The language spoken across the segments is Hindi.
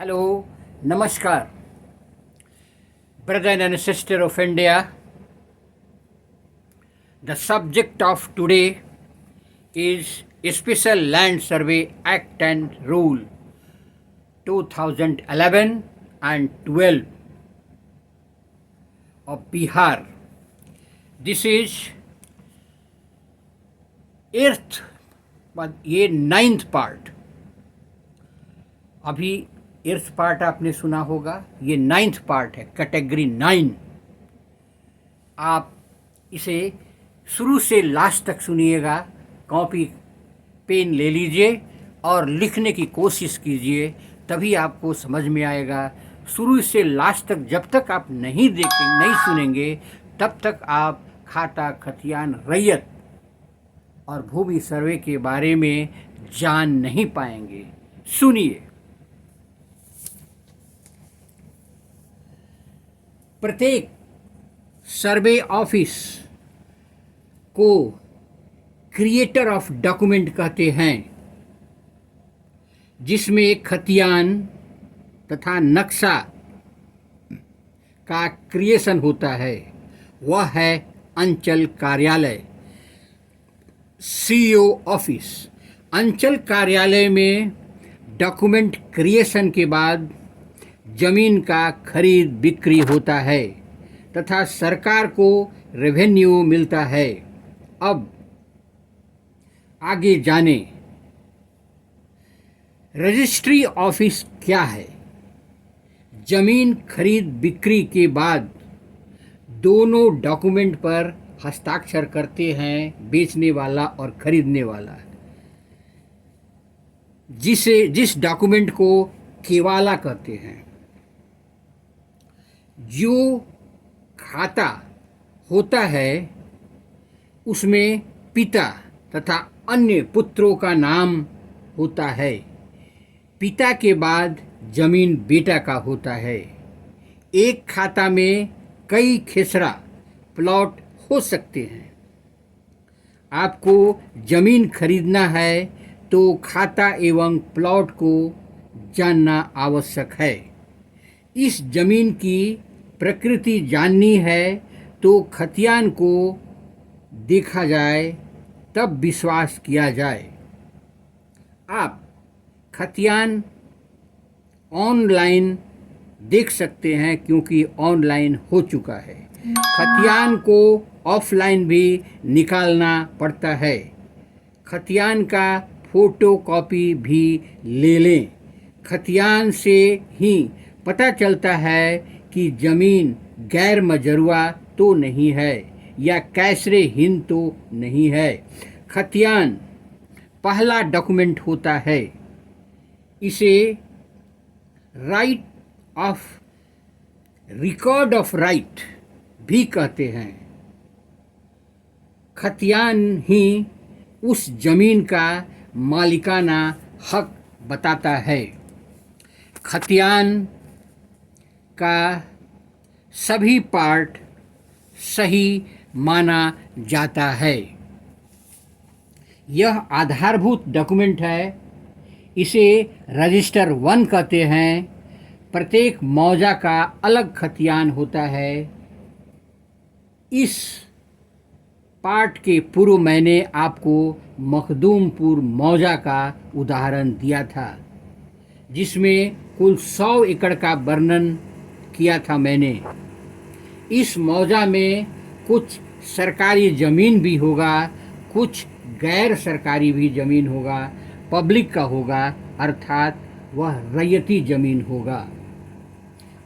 Hello, Namaskar, brother and sister of India. The subject of today is Special Land Survey Act and Rule 2011 and 12 of Bihar. This is eighth, ये नाइन्थ पार्ट. अभी एर्थ पार्ट आपने सुना होगा, ये नाइन्थ पार्ट है, कैटेगरी 9. आप इसे शुरू से लास्ट तक सुनिएगा, कॉपी पेन ले लीजिए और लिखने की कोशिश कीजिए, तभी आपको समझ में आएगा. शुरू से लास्ट तक जब तक आप नहीं देखेंगे, नहीं सुनेंगे, तब तक आप खाता खतियान रैयत और भूमि सर्वे के बारे में जान नहीं पाएंगे. सुनिए. प्रत्येक सर्वे ऑफिस को क्रिएटर ऑफ डॉक्यूमेंट कहते हैं, जिसमें खतियान तथा नक्शा का क्रिएशन होता है. वह है अंचल कार्यालय, सीईओ ऑफिस. अंचल कार्यालय में डॉक्यूमेंट क्रिएशन के बाद जमीन का खरीद बिक्री होता है तथा सरकार को रेवेन्यू मिलता है. अब आगे जाने. रजिस्ट्री ऑफिस क्या है? जमीन खरीद बिक्री के बाद दोनों डॉक्यूमेंट पर हस्ताक्षर करते हैं बेचने वाला और खरीदने वाला, जिस डॉक्यूमेंट को केवाला कहते हैं. जो खाता होता है उसमें पिता तथा अन्य पुत्रों का नाम होता है. पिता के बाद जमीन बेटा का होता है. एक खाता में कई खेसरा प्लॉट हो सकते हैं. आपको जमीन खरीदना है तो खाता एवं प्लॉट को जानना आवश्यक है. इस जमीन की प्रकृति जाननी है तो खतियान को देखा जाए तब विश्वास किया जाए. आप खतियान ऑनलाइन देख सकते हैं क्योंकि ऑनलाइन हो चुका है. खतियान को ऑफलाइन भी निकालना पड़ता है. खतियान का फोटो कॉपी भी ले लें. खतियान से ही पता चलता है कि जमीन गैर मजरूआ तो नहीं है या कैसरे हिंद तो नहीं है. खतियान पहला डॉक्यूमेंट होता है. इसे right of record of right भी कहते हैं. खतियान ही उस जमीन का मालिकाना हक बताता है. खतियान का सभी पार्ट सही माना जाता है. यह आधारभूत डॉक्यूमेंट है. इसे रजिस्टर 1 कहते हैं. प्रत्येक मौजा का अलग खतियान होता है. इस पार्ट के पूर्व मैंने आपको मखदूमपुर मौजा का उदाहरण दिया था, जिसमें कुल 100 एकड़ का वर्णन किया था मैंने. इस मौजा में कुछ सरकारी ज़मीन भी होगा, कुछ गैर सरकारी भी ज़मीन होगा, पब्लिक का होगा, अर्थात वह रैयती ज़मीन होगा.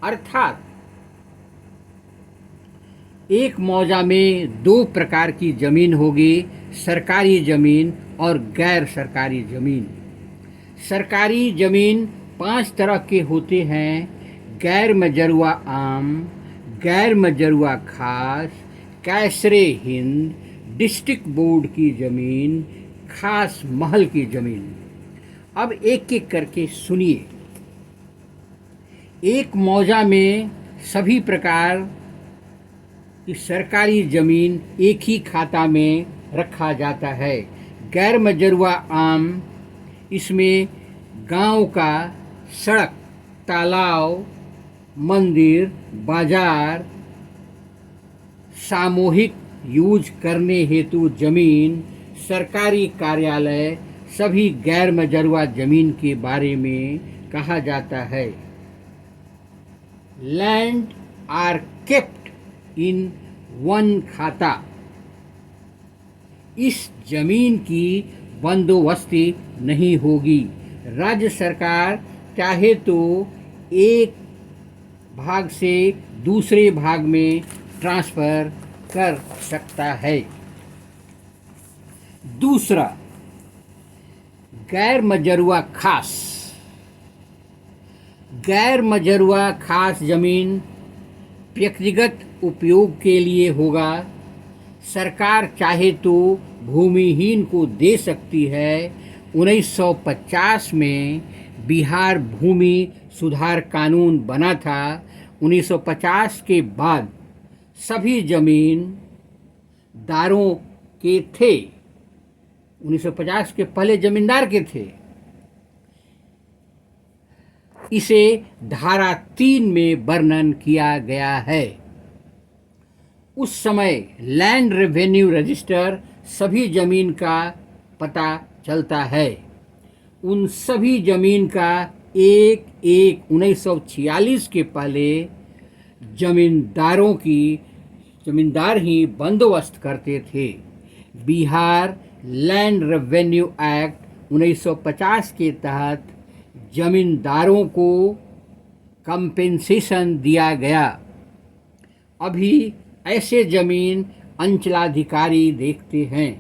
अर्थात एक मौजा में 2 प्रकार की ज़मीन होगी, सरकारी ज़मीन और गैर सरकारी ज़मीन. सरकारी ज़मीन 5 तरह के होते हैं: गैर मजरूआ आम, गैर मजरूआ खास, कैसरे हिंद, डिस्ट्रिक्ट बोर्ड की ज़मीन, खास महल की ज़मीन. अब एक एक करके सुनिए. एक मौजा में सभी प्रकार की सरकारी ज़मीन एक ही खाता में रखा जाता है. गैर मजरूआ आम, इसमें गांव का सड़क तालाब, मंदिर, बाजार, सामूहिक यूज करने हेतु जमीन, सरकारी कार्यालय, सभी गैर मजरूआ जमीन के बारे में कहा जाता है। Land are kept in one khata. इस जमीन की बंदोबस्ती नहीं होगी। राज्य सरकार चाहे तो एक भाग से दूसरे भाग में ट्रांसफर कर सकता है। दूसरा, गैर मजरूआ खास। गैर मजरूआ खास जमीन व्यक्तिगत उपयोग के लिए होगा। सरकार चाहे तो भूमिहीन को दे सकती है। 1950 में बिहार भूमि सुधार कानून बना था। 1950 के बाद सभी जमींदारों के थे। 1950 के पहले जमींदार के थे। इसे धारा 3 में वर्णन किया गया है। उस समय लैंड रेवेन्यू रजिस्टर सभी जमीन का पता चलता है। उन सभी जमीन का एक 1946 के पहले जमींदार ही बंदोबस्त करते थे। बिहार लैंड रेवेन्यू एक्ट 1950 के तहत जमींदारों को कंपेंसेशन दिया गया। अभी ऐसे जमीन अंचलाधिकारी देखते हैं।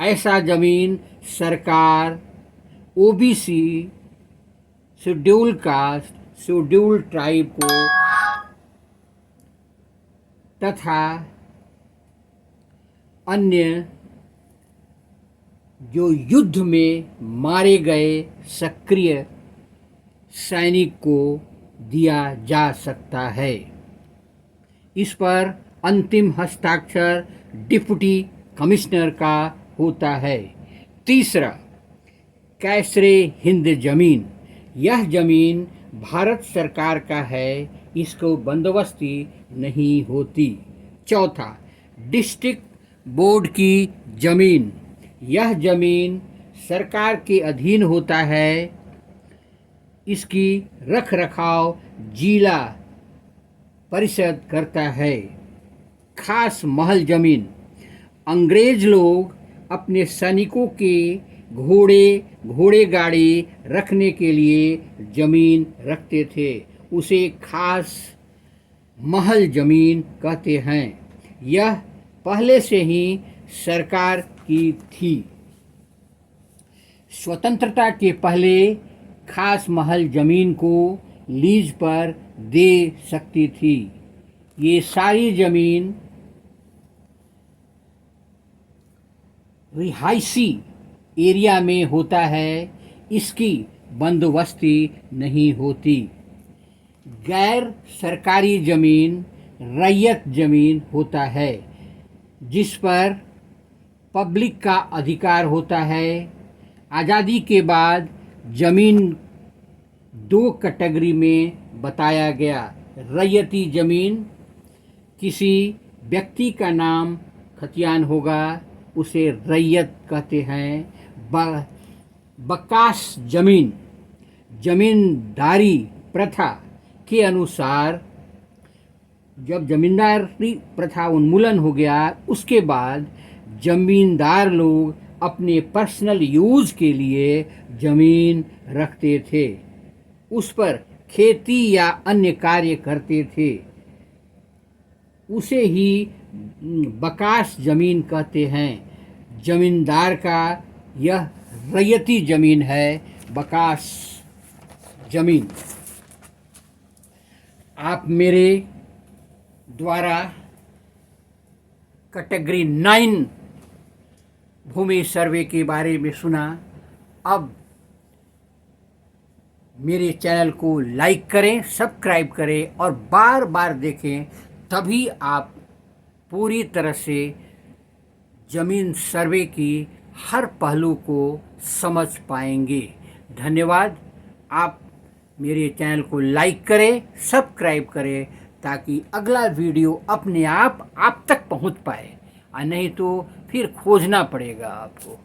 ऐसा जमीन सरकार OBC, schedule caste, schedule tribe को तथा अन्य जो युद्ध में मारे गए सक्रिय सैनिक को दिया जा सकता है। इस पर अंतिम हस्ताक्षर डिप्टी कमिश्नर का होता है। तीसरा, कैसरे हिंद जमीन। यह जमीन भारत सरकार का है। इसको बंदोबस्ती नहीं होती। चौथा, डिस्ट्रिक्ट बोर्ड की जमीन। यह जमीन सरकार के अधीन होता है। इसकी रख रखाव जिला परिषद करता है। खास महल जमीन। अंग्रेज लोग अपने सैनिकों के घोड़े गाड़ी रखने के लिए जमीन रखते थे। उसे खास महल जमीन कहते हैं। यह पहले से ही सरकार की थी। स्वतंत्रता के पहले खास महल जमीन को लीज पर दे सकती थी। ये सारी जमीन रिहायशी एरिया में होता है। इसकी बंदोबस्ती नहीं होती। गैर सरकारी जमीन रैयत जमीन होता है, जिस पर पब्लिक का अधिकार होता है। आज़ादी के बाद जमीन 2 कैटेगरी में बताया गया। रैयती जमीन, किसी व्यक्ति का नाम खतियान होगा, उसे रैयत कहते हैं। बकास जमीन, जमींदारी प्रथा के अनुसार जब जमींदारी प्रथा उन्मूलन हो गया, उसके बाद जमींदार लोग अपने पर्सनल यूज के लिए जमीन रखते थे। उस पर खेती या अन्य कार्य करते थे। उसे ही बकास जमीन कहते हैं। जमींदार का यह रैयती जमीन है, बकास जमीन। आप मेरे द्वारा कैटेगरी 9 भूमि सर्वे के बारे में सुना। अब मेरे चैनल को लाइक करें, सब्सक्राइब करें और बार बार देखें, तभी आप पूरी तरह से ज़मीन सर्वे की हर पहलू को समझ पाएंगे। धन्यवाद। आप मेरे चैनल को लाइक करें, सब्सक्राइब करें, ताकि अगला वीडियो अपने आप तक पहुंच पाए, और नहीं तो फिर खोजना पड़ेगा आपको।